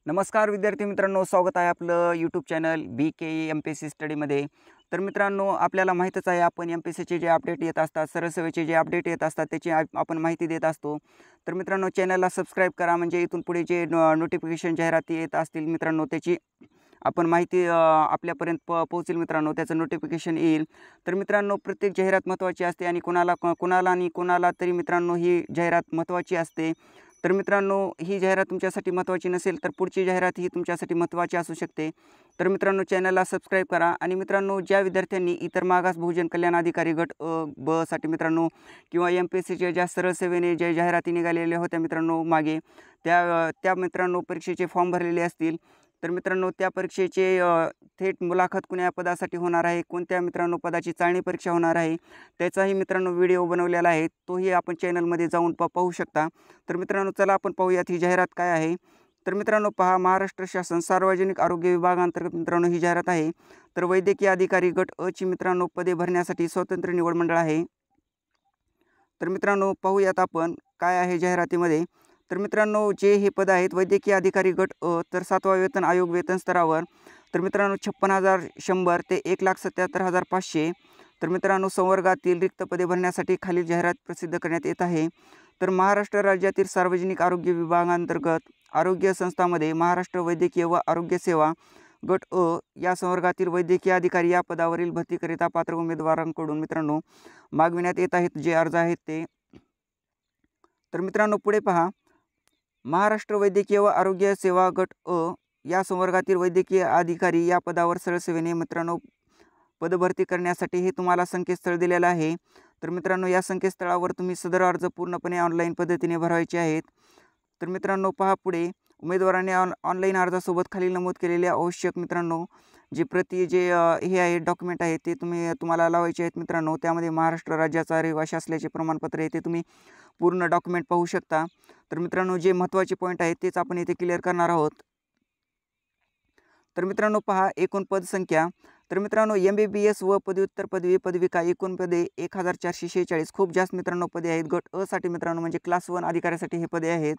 नमस्कार विद्यार्थी मित्रांनो, स्वागत आहे आपलं यूट्यूब चॅनल BKE MPSC स्टडीमध्ये। तर मित्रांनो, आपल्याला माहीतच आहे आपण MPSCचे जे अपडेट येत असतात, सरळ सेवेचे जे अपडेट येत असतात त्याची आपण माहिती देत असतो। तर मित्रांनो, चॅनलला सबस्क्राईब करा, म्हणजे इथून पुढे जे नोटिफिकेशन जाहिराती येत असतील मित्रांनो त्याची आपण माहिती आपल्यापर्यंत पोहोचेल मित्रांनो, त्याचं नोटिफिकेशन येईल। तर मित्रांनो, प्रत्येक जाहिरात महत्त्वाची असते आणि कोणाला तरी मित्रांनो ही जाहिरात महत्त्वाची असते। तर मित्रांनो, ही जाहिरात तुमच्यासाठी महत्त्वाची नसेल तर पुढची जाहिरात ही तुमच्यासाठी महत्त्वाची असू शकते। तर मित्रांनो, चॅनलला सबस्क्राईब करा। आणि मित्रांनो, ज्या विद्यार्थ्यांनी इतर मागास बहुजन कल्याण अधिकारी गट ब साठी मित्रांनो किंवा MPSCच्या ज्या सरळ सेवेने ज्या जाहिराती निघालेल्या होत्या मित्रांनो मागे, त्या मित्रांनो परीक्षेचे फॉर्म भरलेले असतील। तर मित्रांनो, त्या परीक्षेचे थेट मुलाखत कोणत्या पदासाठी होणार आहे, कोणत्या मित्रांनो पदाची चाळणी परीक्षा होणार आहे, त्याचाही मित्रांनो व्हिडिओ बनवलेला आहे, तोही आपण चॅनलमध्ये जाऊन पाहू शकता। तर मित्रांनो, चला आपण पाहूयात ही जाहिरात काय आहे। तर मित्रांनो पहा, महाराष्ट्र शासन सार्वजनिक आरोग्य विभागांतर्गत मित्रांनो ही जाहिरात आहे। तर वैद्यकीय अधिकारी गट अ ची मित्रांनो पदे भरण्यासाठी स्वतंत्र निवड मंडळ आहे। तर मित्रांनो, पाहूयात आपण काय आहे जाहिरातीमध्ये। तर मित्रांनो, जे हे पद आहेत वैद्यकीय अधिकारी गट अ, तर 7वा वेतन आयोग वेतन स्तरावर तर मित्रांनो 56,100 ते 1,77,500। तर मित्रांनो, संवर्गातील रिक्त पदे भरण्यासाठी खालील जाहिरात प्रसिद्ध करण्यात येत आहे। तर महाराष्ट्र राज्यातील सार्वजनिक आरोग्य विभागांतर्गत आरोग्य संस्थांमध्ये महाराष्ट्र वैद्यकीय व आरोग्य सेवा गट अ या संवर्गातील वैद्यकीय अधिकारी या पदावरील भरतीकरिता पात्र उमेदवारांकडून मित्रांनो मागविण्यात येत आहेत जे अर्ज आहेत ते। तर मित्रांनो, पुढे पहा, महाराष्ट्र वैद्यकीय व आरोग्य सेवा गट अ या संवर्गातील वैद्यकीय अधिकारी या पदावर सरळ सेवेने मित्रांनो पदभरती करण्यासाठी हे तुम्हाला संकेतस्थळ दिलेलं आहे। तर मित्रांनो, या संकेतस्थळावर तुम्ही सदर अर्ज पूर्णपणे ऑनलाईन पद्धतीने भरवायचे आहेत। तर मित्रांनो पहा, पुढे उमेदवारांनी ऑनलाईन अर्जासोबत खाली नमूद केलेले आवश्यक मित्रांनो जे हे आहे डॉक्युमेंट आहे ते तुम्हाला लावायचे आहेत मित्रांनो। त्यामध्ये महाराष्ट्र राज्याचा रहिवासी असल्याचे प्रमाणपत्र आहे, ते तुम्ही पूर्ण डॉक्युमेंट पाहू शकता। तर मित्रांनो, जे महत्त्वाचे पॉईंट आहेत तेच आपण इथे क्लिअर करणार आहोत। तर मित्रांनो पहा, एकूण पदसंख्या तर मित्रांनो MBBS व पदव्युत्तर पदवी पदविका एकूण पदे 1,446, खूप जास्त मित्रांनो पदे आहेत। गट अ साठी मित्रांनो म्हणजे क्लास 1 अधिकाऱ्यासाठी हे पदे आहेत।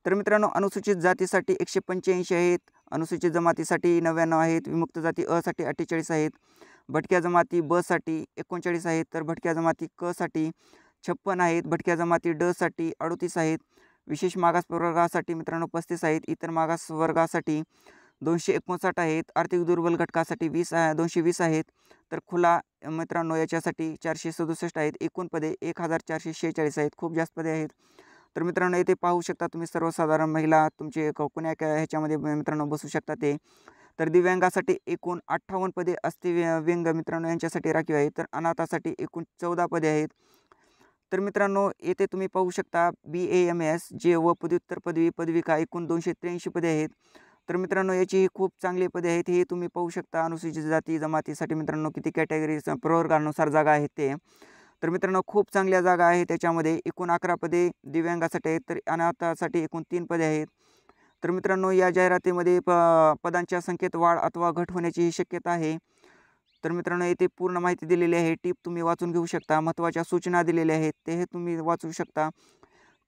तर मित्रांनो, अनुसूचित जातीसाठी 185 आहेत, अनुसूचित जमातीसाठी 99 आहेत, विमुक्त जाती अ साठी 48 आहेत, भटक्या जमाती ब साठी 39 आहेत, तर भटक्या जमाती क साठी 56 आहेत, भटक्या जमाती ड साठी 38 आहेत, विशेष मागास प्रवर्गासाठी मित्रांनो 35 आहेत, इतर मागास वर्गासाठी 259 आहेत, आर्थिक दुर्बल घटकासाठी 220 आहेत, तर खुला मित्रांनो याच्यासाठी 467 आहेत। एकूण पदे 1,446 आहेत, खूप जास्त पदे आहेत। तर मित्रांनो, येथे पाहू शकता तुम्ही सर्वसाधारण महिला तुमचे कोण्या ह्याच्यामध्ये मित्रांनो बसू शकता ते। तर दिव्यांगासाठी एकूण 58 पदे, अस्थिव्यंग मित्रांनो यांच्यासाठी राखीव आहे। तर अनाथासाठी एकूण 14 पदे आहेत। तर मित्रांनो, येथे तुम्ही पाहू शकता BAMS जे व पदव्युत्तर पदवी पदविका एकूण 283 पदे आहेत। तर मित्रांनो, याची खूप चांगली पदे आहेत, हे तुम्ही पाहू शकता। अनुसूचित जाती जमातीसाठी मित्रांनो किती कॅटेगरीज प्रवर्गानुसार जागा आहेत ते। तर मित्रांनो, खूप चांगल्या जागा आहेत त्याच्यामध्ये। एकूण 11 पदे दिव्यांगासाठी आहेत, तर अनाथासाठी एकूण 3 पदे आहेत। तर मित्रांनो, या जाहिरातीमध्ये पदांच्या संख्येत वाढ अथवा घट होण्याची शक्यता आहे। तर मित्रांनो, येथे पूर्ण माहिती दिलेली आहे, टिप तुम्ही वाचून घेऊ शकता, महत्त्वाच्या सूचना दिलेल्या आहेत ते तुम्ही वाचू शकता।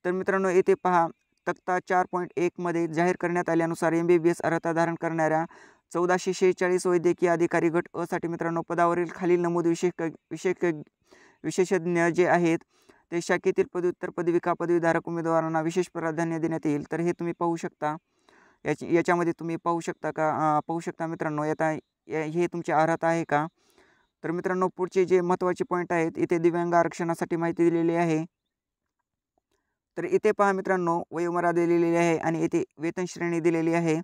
तर मित्रांनो, येथे पहा, तक्ता 4.1 मध्ये जाहीर करण्यात आल्यानुसार MBBS अर्हता धारण करणाऱ्या 1446 वैद्यकीय अधिकारी गट अ साठी मित्रांनो पदावरील खालील नमूद विशेषज्ञ जे आहेत ते शाखेतील पदव्युत्तर पदविका पदवीधारक उमेदवारांना विशेष प्राधान्य देण्यात येईल। तर हे तुम्ही पाहू शकता, याच्यामध्ये तुम्ही पाहू शकता पाहू शकता मित्रांनो, हे तुमची अर्हता आहे का। तर मित्रांनो, पुढचे जे महत्त्वाचे पॉईंट आहेत, इथे दिव्यांग आरक्षणासाठी माहिती दिलेली आहे। तर इथे पहा मित्रांनो, वयोमर्यादा दिलेली आहे आणि येथे वेतन श्रेणी दिलेली आहे।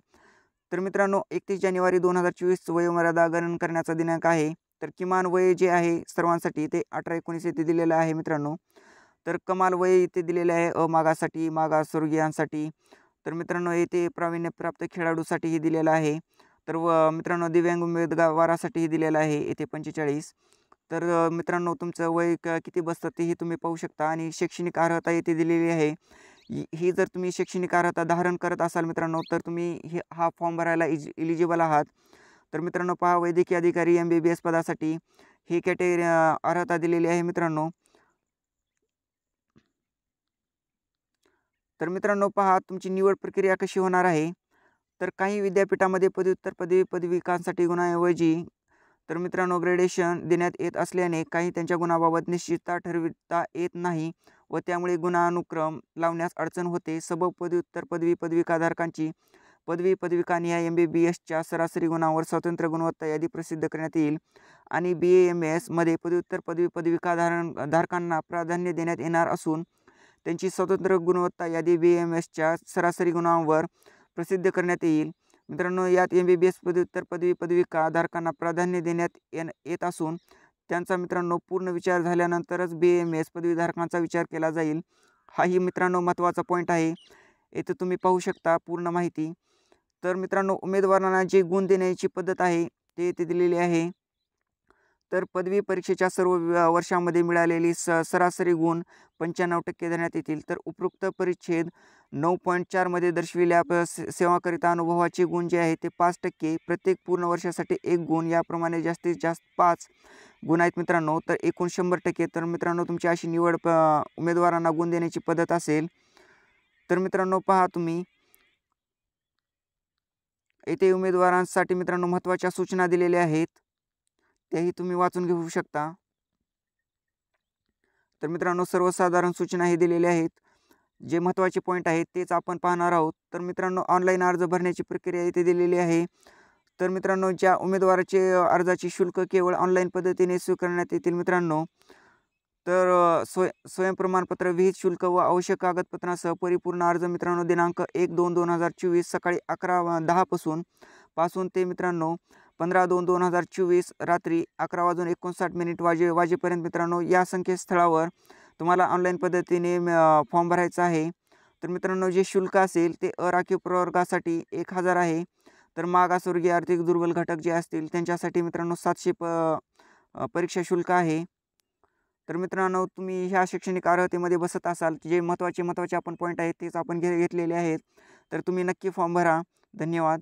तर मित्रांनो, 31 जानेवारी 2024 वयोमर्यादा गणन करण्याचा दिनांक आहे। तर किमान वय जे आहे सर्वांसाठी ते 18-19 इथे दिलेलं आहे मित्रांनो। तर कमाल वय इथे दिलेले आहे अमागासाठी, मागासवर्गीयांसाठी। तर मित्रांनो, येथे प्रावीण्यप्राप्त खेळाडूसाठीही दिलेलं आहे। तर मित्रांनो, दिव्यांग उमेदवारासाठीही दिलेलं आहे येथे 45। तर मित्रांनो, तुमचं वय किती बसतं तेही तुम्ही पाहू शकता आणि शैक्षणिक अर्हता येथे दिलेली आहे। ही जर तुम्ही शैक्षणिक अर्हता धारण करत असाल मित्रांनो, तर तुम्ही हा फॉर्म भरायला इलिजिबल आहात। तर मित्रांनो पहा, वैद्यकीय अधिकारी MBBS पदासाठी ही कॅटेगरी अर्हता दिलेली आहे मित्रांनो। तर मित्रांनो पहा, तुमची निवड प्रक्रिया कशी होणार आहे। तर काही विद्यापीठामध्ये पदव्युत्तर पदविकांसाठी गुणाऐवजी तर मित्रांनो ग्रेडेशन देण्यात येत असल्याने काही त्यांच्या गुणाबाबत निश्चितता ठरविता येत नाही व त्यामुळे गुणानुक्रम लावण्यास अडचण होते. सबब पदव्युत्तर पदविकाधारकांची पदविकानिहाय MBBSच्या सरासरी गुणांवर स्वतंत्र गुणवत्ता यादी प्रसिद्ध करण्यात येईल आणि BAMS मध्ये पदव्युत्तर धारकांना प्राधान्य देण्यात येणार असून त्यांची स्वतंत्र गुणवत्ता यादी BAMSच्या सरासरी गुणांवर प्रसिद्ध करण्यात येईल. मित्रांनो, यात MBBS पदव्युत्तर पदविका धारकांना प्राधान्य देण्यात येत असून त्यांचा मित्रांनो पूर्ण विचार झाल्यानंतरच BAMS पदवीधारकांचा विचार केला जाईल. हाही मित्रांनो महत्त्वाचा पॉईंट आहे. येथे तुम्ही पाहू शकता पूर्ण माहिती. तर मित्रांनो, उमेदवारांना जे गुण देण्याची पद्धत आहे ते येथे दिलेली आहे. तर पदवी परीक्षेच्या सर्व वर्षांमध्ये मिळालेली सरासरी गुण 95% देण्यात येतील. तर उपरोक्त परिच्छेद 9.4 मध्ये दर्शविल्या सेवाकरिता अनुभवाचे गुण जे आहे ते 5%, प्रत्येक पूर्ण वर्षासाठी 1 गुण, याप्रमाणे जास्तीत जास्त 5 गुण आहेत मित्रांनो. तर एकूण 100%. तर मित्रांनो, तुमची अशी निवड उमेदवारांना गुण देण्याची पद्धत असेल. तर मित्रांनो पहा तुम्ही येथे उमेदवारांसाठी मित्रांनो महत्त्वाच्या सूचना दिलेल्या आहेत, त्याही तुम्ही वाचून घेऊ शकता. तर मित्रांनो सर्वसाधारण सूचना हे दिलेल्या आहेत. जे महत्त्वाचे पॉईंट आहेत तेच आपण पाहणार आहोत. तर मित्रांनो ऑनलाईन अर्ज भरण्याची प्रक्रिया इथे दिलेली आहे. तर मित्रांनो ज्या उमेदवाराचे अर्जाचे शुल्क केवळ ऑनलाईन पद्धतीने स्वीकारण्यात येतील मित्रांनो, तर स्वयंप्रमाणपत्र, विहित शुल्क व आवश्यक कागदपत्रांसह परिपूर्ण अर्ज मित्रांनो दिनांक 1/2/2024 सकाळी 11:10 पासून ते मित्रांनो 15/2/2024 रात्री 11:59 वाजेपर्यंत मित्रांनो या संकेतस्थळावर तुम्हाला ऑनलाईन पद्धतीने फॉर्म भरायचा आहे. तर मित्रांनो जे शुल्क असेल ते अराखीव प्रवर्गासाठी 1000 आहे. तर मागासवर्गीय आर्थिक दुर्बल घटक जे असतील त्यांच्यासाठी मित्रांनो 700 परीक्षा शुल्क आहे. तर मित्रांनो तुम्ही ह्या शैक्षणिक अर्हतेमध्ये बसत असाल, जे महत्त्वाचे आपण पॉईंट आहेत तेच आपण घेतलेले आहेत. तर तुम्ही नक्की फॉर्म भरा. धन्यवाद.